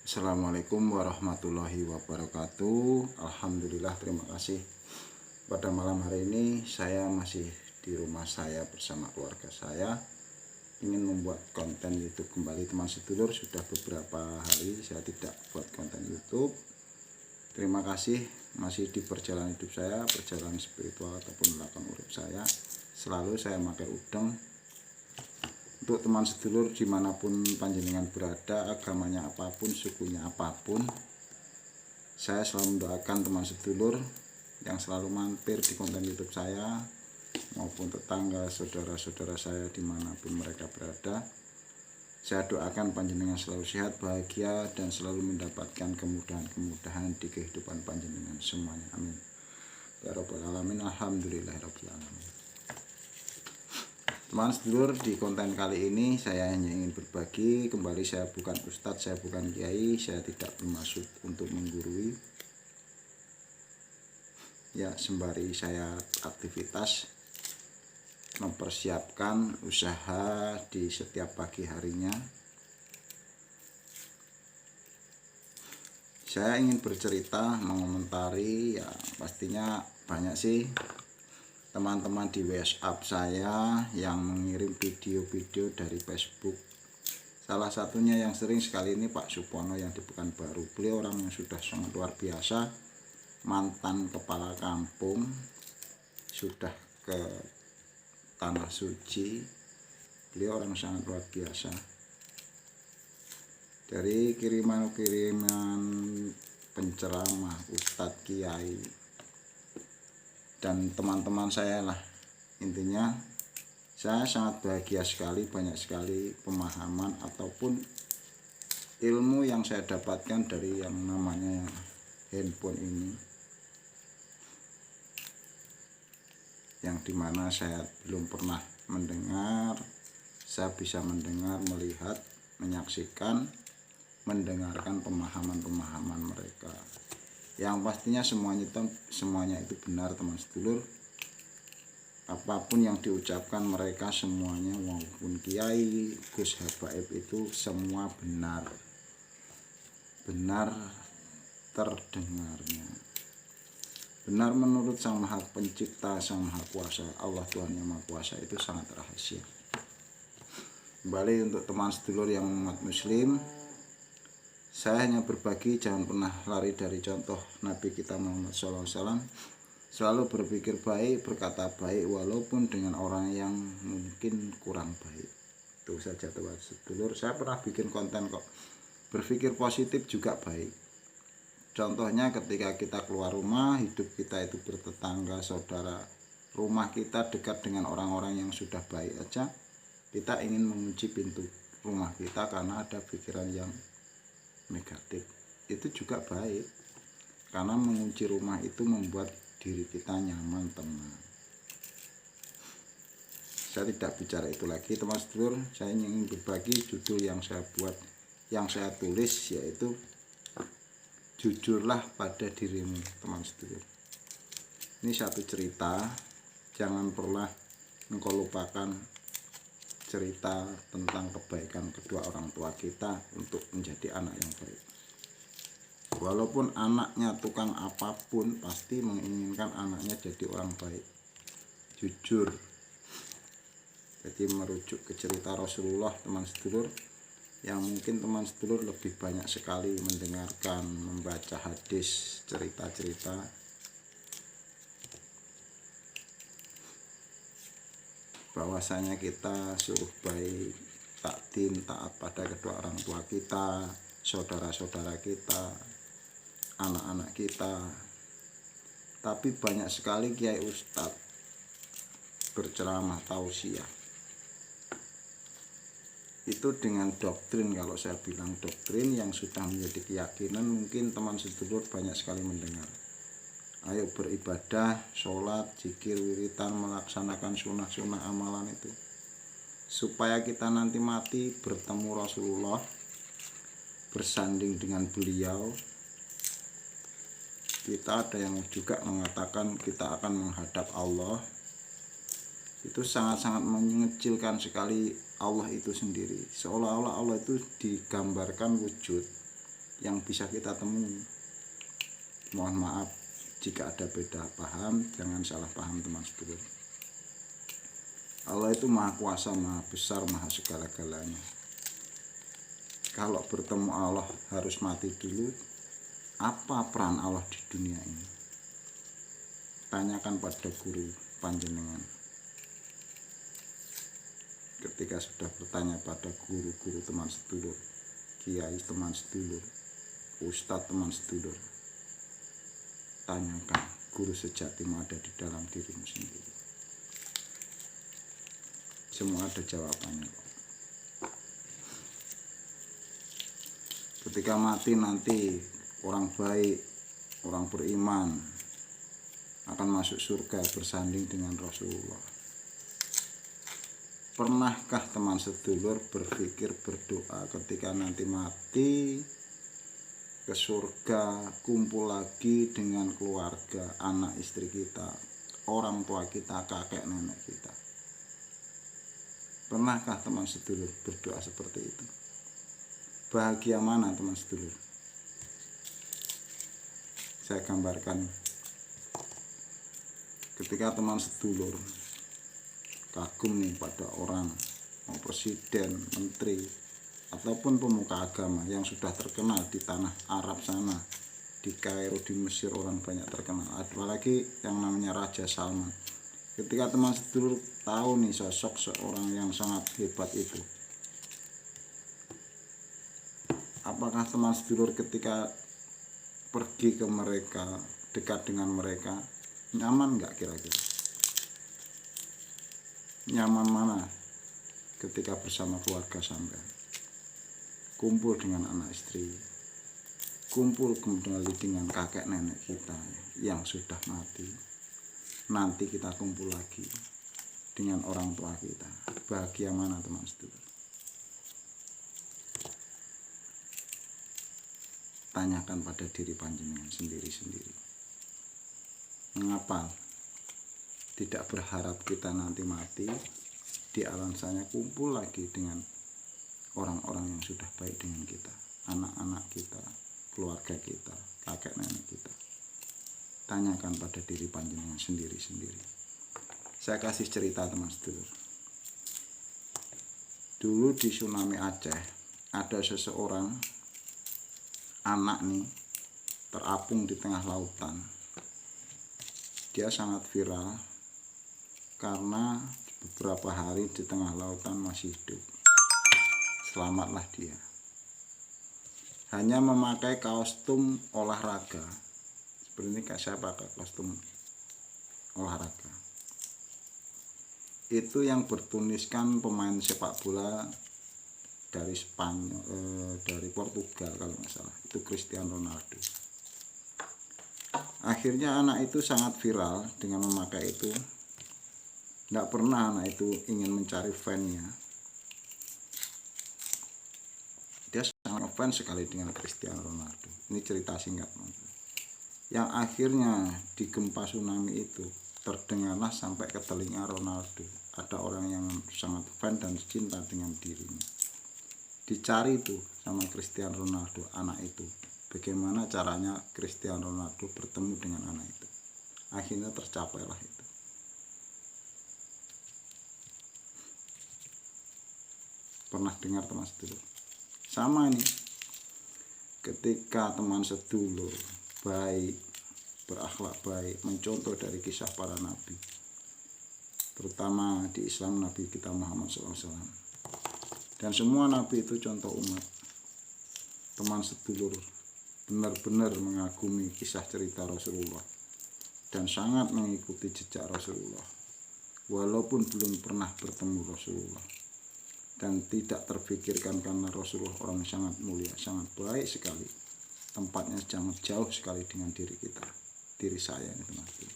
Assalamualaikum warahmatullahi wabarakatuh. Alhamdulillah, terima kasih. Pada malam hari ini saya masih di rumah saya bersama keluarga saya. Ingin membuat konten YouTube kembali teman sedulur. Sudah beberapa hari saya tidak buat konten YouTube. Terima kasih masih di perjalanan hidup saya, perjalanan spiritual ataupun lakon urip saya. Selalu saya makai udeng. Untuk teman sedulur dimanapun panjenengan berada, agamanya apapun, sukunya apapun, saya selalu mendoakan teman sedulur yang selalu mampir di konten YouTube saya maupun tetangga, saudara-saudara saya dimanapun mereka berada. Saya doakan panjenengan selalu sehat, bahagia, dan selalu mendapatkan kemudahan-kemudahan di kehidupan panjenengan semuanya. Amin. Ya Rabbal Alamin. Alhamdulillahirabbil alamin. Teman sedulur, di konten kali ini saya hanya ingin berbagi. Kembali, saya bukan ustadz, saya bukan kiai, saya tidak bermaksud untuk menggurui. Ya, sembari saya aktivitas mempersiapkan usaha di setiap pagi harinya, saya ingin bercerita, mengomentari. Ya, pastinya banyak sih teman-teman di WhatsApp saya yang mengirim video-video dari Facebook. Salah satunya yang sering sekali ini Pak Supono yang di Pekanbaru. Beliau orang yang sudah sangat luar biasa, mantan kepala kampung, sudah ke Tanah Suci. Beliau orang sangat luar biasa. Dari kiriman-kiriman penceramah, ustadz, kiai, dan teman-teman saya lah, intinya saya sangat bahagia sekali. Banyak sekali pemahaman ataupun ilmu yang saya dapatkan dari yang namanya handphone ini, yang dimana saya belum pernah mendengar. Saya bisa mendengar, melihat, menyaksikan, mendengarkan pemahaman-pemahaman mereka, yang pastinya semuanya itu benar teman sedulur. Apapun yang diucapkan mereka semuanya, maupun kiai, Gus Habaib, itu semua benar terdengarnya, benar menurut Sang Maha Pencipta, Sang Maha Kuasa, Allah Tuhan Yang Maha Kuasa. Itu sangat rahasia. Kembali, untuk teman sedulur yang umat muslim, saya hanya berbagi, jangan pernah lari dari contoh Nabi kita Muhammad SAW. Selalu berpikir baik, berkata baik, walaupun dengan orang yang mungkin kurang baik. Itu saja teman sedulur. Saya pernah bikin konten kok, berpikir positif juga baik. Contohnya ketika kita keluar rumah, hidup kita itu bertetangga, saudara, rumah kita dekat dengan orang-orang yang sudah baik aja, kita ingin mengunci pintu rumah kita karena ada pikiran yang negatif. Itu juga baik, karena mengunci rumah itu membuat diri kita nyaman, tenang. Saya tidak bicara itu lagi teman sedulur. Saya ingin berbagi judul yang saya buat, yang saya tulis, yaitu jujurlah pada dirimu teman sedulur. Ini satu cerita, jangan pernah engkau lupakan cerita tentang kebaikan kedua orang tua kita untuk menjadi anak yang baik. Walaupun anaknya tukang apapun, pasti menginginkan anaknya jadi orang baik, jujur. Jadi merujuk ke cerita Rasulullah teman sedulur, yang mungkin teman sedulur lebih banyak sekali mendengarkan, membaca hadis, cerita-cerita. Bahwasanya kita suruh baik, takdim, taat pada kedua orang tua kita, saudara-saudara kita, anak-anak kita. Tapi banyak sekali kiai ustadz berceramah tausiah itu dengan doktrin, kalau saya bilang doktrin yang sudah menjadi keyakinan. Mungkin teman sedulur banyak sekali mendengar, ayo beribadah, sholat, zikir, wiritan, melaksanakan sunnah-sunnah amalan itu, supaya kita nanti mati bertemu Rasulullah, bersanding dengan beliau. Kita ada yang juga mengatakan kita akan menghadap Allah. Itu sangat-sangat mengecilkan sekali Allah itu sendiri. Seolah-olah Allah itu digambarkan wujud, yang bisa kita temui. Mohon maaf jika ada beda paham, jangan salah paham teman sedulur. Allah itu maha kuasa, maha besar, maha segala-galanya. Kalau bertemu Allah harus mati dulu, apa peran Allah di dunia ini? Tanyakan pada guru panjenengan. Ketika sudah bertanya pada guru-guru teman sedulur, kiai teman sedulur, ustadz teman sedulur, tanyakan, guru sejatimu ada di dalam dirimu sendiri. Semua ada jawabannya. Ketika mati nanti orang baik, orang beriman akan masuk surga bersanding dengan Rasulullah. Pernahkah teman sedulur berpikir, berdoa ketika nanti mati ke surga, kumpul lagi dengan keluarga, anak istri kita, orang tua kita, kakek nenek kita? Pernahkah teman sedulur berdoa seperti itu? Bahagia mana teman sedulur? Saya gambarkan, ketika teman sedulur kagum nih pada orang, mau presiden, menteri, ataupun pemuka agama yang sudah terkenal di tanah Arab sana, di Kairo, di Mesir orang banyak terkenal, apalagi yang namanya Raja Salman. Ketika teman sedulur tahu nih sosok seorang yang sangat hebat itu, apakah teman sedulur ketika pergi ke mereka, dekat dengan mereka, nyaman nggak kira-kira? Nyaman mana ketika bersama keluarga sampai kumpul dengan anak istri, kumpul kembali dengan kakek nenek kita yang sudah mati, nanti kita kumpul lagi dengan orang tua kita. Bahagia mana teman sedulur? Tanyakan pada diri panjenengan sendiri-sendiri. Mengapa tidak berharap kita nanti mati di alam sana kumpul lagi dengan orang-orang yang sudah baik dengan kita, anak-anak kita, keluarga kita, kakek nenek kita? Tanyakan pada diri panjenengan sendiri-sendiri. Saya kasih cerita teman sedulur. Dulu di tsunami Aceh ada seseorang anak nih terapung di tengah lautan. Dia sangat viral karena beberapa hari di tengah lautan masih hidup. Selamatlah dia. Hanya memakai kostum olahraga. Seperti ini saya pakai kostum olahraga. Itu yang bertuliskan pemain sepak bola dari Spanyol, dari Portugal kalau nggak salah. Itu Cristiano Ronaldo. Akhirnya anak itu sangat viral dengan memakai itu. Nggak pernah anak itu ingin mencari fan-nya. Dia sangat ngefans sekali dengan Cristiano Ronaldo. Ini cerita singkat, yang akhirnya di gempa tsunami itu terdengarlah sampai ke telinga Ronaldo. Ada orang yang sangat fan dan cinta dengan dirinya. Dicari tuh sama Cristiano Ronaldo anak itu. Bagaimana caranya Cristiano Ronaldo bertemu dengan anak itu. Akhirnya tercapailah itu. Pernah dengar teman sedulur? Sama ini, ketika teman sedulur baik, berakhlak baik, mencontoh dari kisah para nabi, terutama di Islam Nabi kita Muhammad SAW, dan semua nabi itu contoh umat. Teman sedulur benar-benar mengagumi kisah cerita Rasulullah dan sangat mengikuti jejak Rasulullah, walaupun belum pernah bertemu Rasulullah. Dan tidak terpikirkan karena Rasulullah orang sangat mulia, sangat baik sekali. Tempatnya sangat jauh sekali dengan diri kita, diri saya ini teman-teman.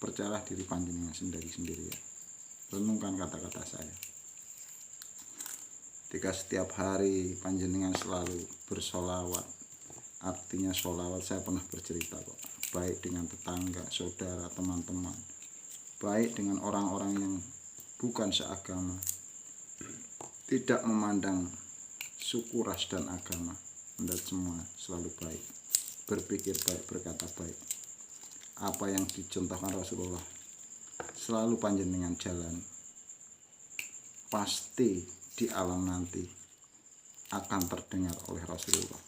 Percayalah diri panjenengan sendiri-sendiri ya. Renungkan kata-kata saya. Ketika setiap hari panjenengan selalu bersolawat, artinya solawat saya pernah bercerita kok. Baik dengan tetangga, saudara, teman-teman. Baik dengan orang-orang yang bukan seagama. Tidak memandang suku, ras, dan agama, Anda semua selalu baik, berpikir baik, berkata baik. Apa yang dicontohkan Rasulullah selalu panjenengan jalan, pasti di alam nanti akan terdengar oleh Rasulullah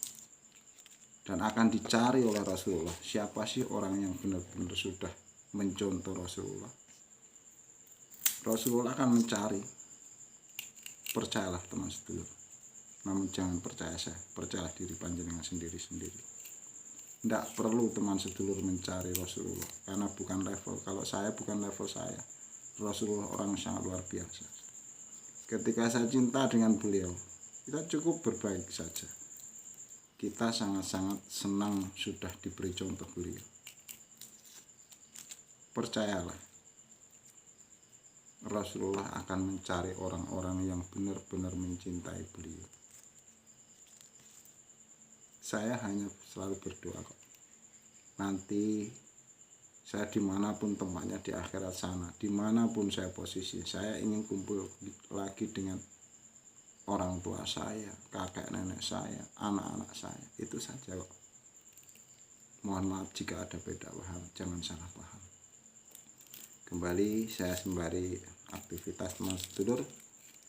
dan akan dicari oleh Rasulullah. Siapa sih orang yang benar-benar sudah mencontoh Rasulullah? Rasulullah akan mencari. Percayalah teman sedulur, namun jangan percaya saya, percayalah diri panjenengan sendiri-sendiri. Tidak perlu teman sedulur mencari Rasulullah, karena bukan level. Kalau saya bukan level saya. Rasulullah orang sangat luar biasa. Ketika saya cinta dengan beliau, kita cukup berbagi saja. Kita sangat-sangat senang sudah diberi contoh beliau. Percayalah, Rasulullah akan mencari orang-orang yang benar-benar mencintai beliau. Saya hanya selalu berdoa kok. Nanti saya dimanapun tempatnya di akhirat sana, dimanapun saya posisi, saya ingin kumpul lagi dengan orang tua saya, kakek nenek saya, anak-anak saya. Itu saja kok. Mohon maaf jika ada beda paham, jangan salah paham. Kembali saya sembari aktivitas teman sedulur,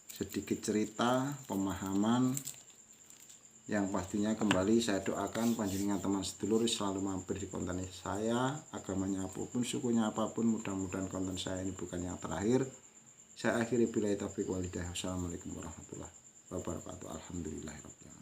sedikit cerita, pemahaman, yang pastinya kembali saya doakan panjenengan teman sedulur selalu mampir di konten saya, agamanya apapun, sukunya apapun, mudah-mudahan konten saya ini bukan yang terakhir. Saya akhiri billahi taufiq wal hidayah. Wassalamualaikum warahmatullahi wabarakatuh. Alhamdulillahirabbil alamin.